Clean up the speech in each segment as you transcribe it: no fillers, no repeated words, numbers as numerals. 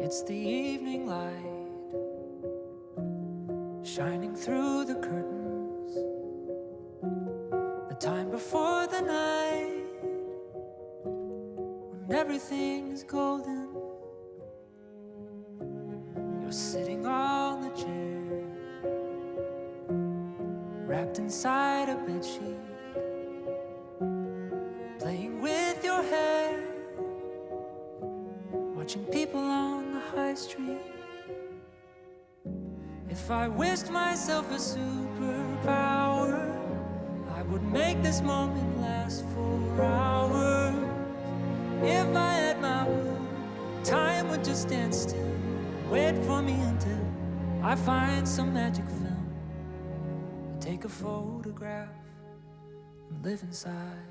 It's the evening light shining through the curtains, the time before the night when everything is golden. You're sitting on the chair, wrapped inside a bedsheet, playing with your hair, watching people on the high street. If I wished myself a superpower, I would make this moment last for hours. If I had my will, time would just stand still, wait for me until I find some magic film, take a photograph and live inside.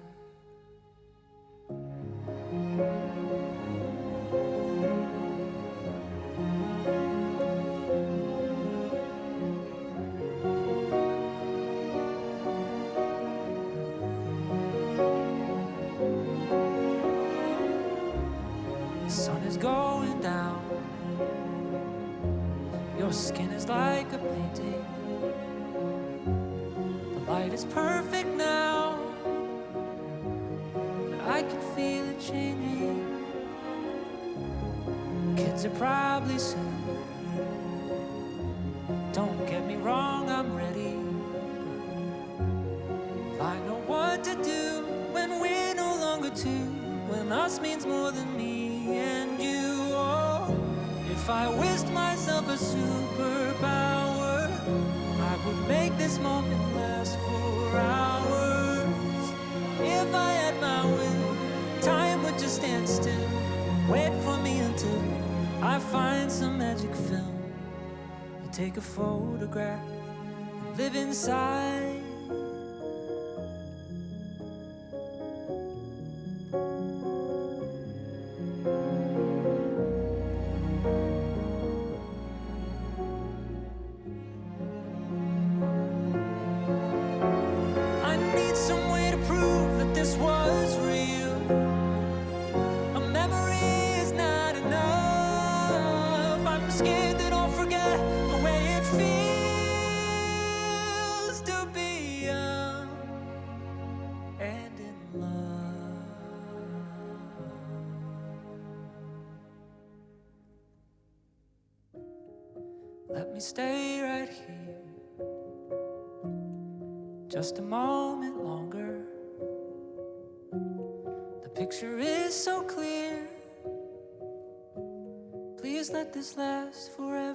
The sun is going down, your skin is like a painting. The light is perfect now, but I can feel it changing. Kids are probably soon. Don't get me wrong, I'm ready. I know what to do when we're no longer two, when us means more than me and you. Oh, if I wished myself a superpower, I would make this moment last for hours. If I had my will, time would just stand still, wait for me until I find some magic film, I take a photograph and live inside. I need some way to prove that this was real. A memory is not enough. I'm scared that I'll forget the way it feels to be young and in love. Let me stay right here just a moment longer. The picture is so clear. Please let this last forever.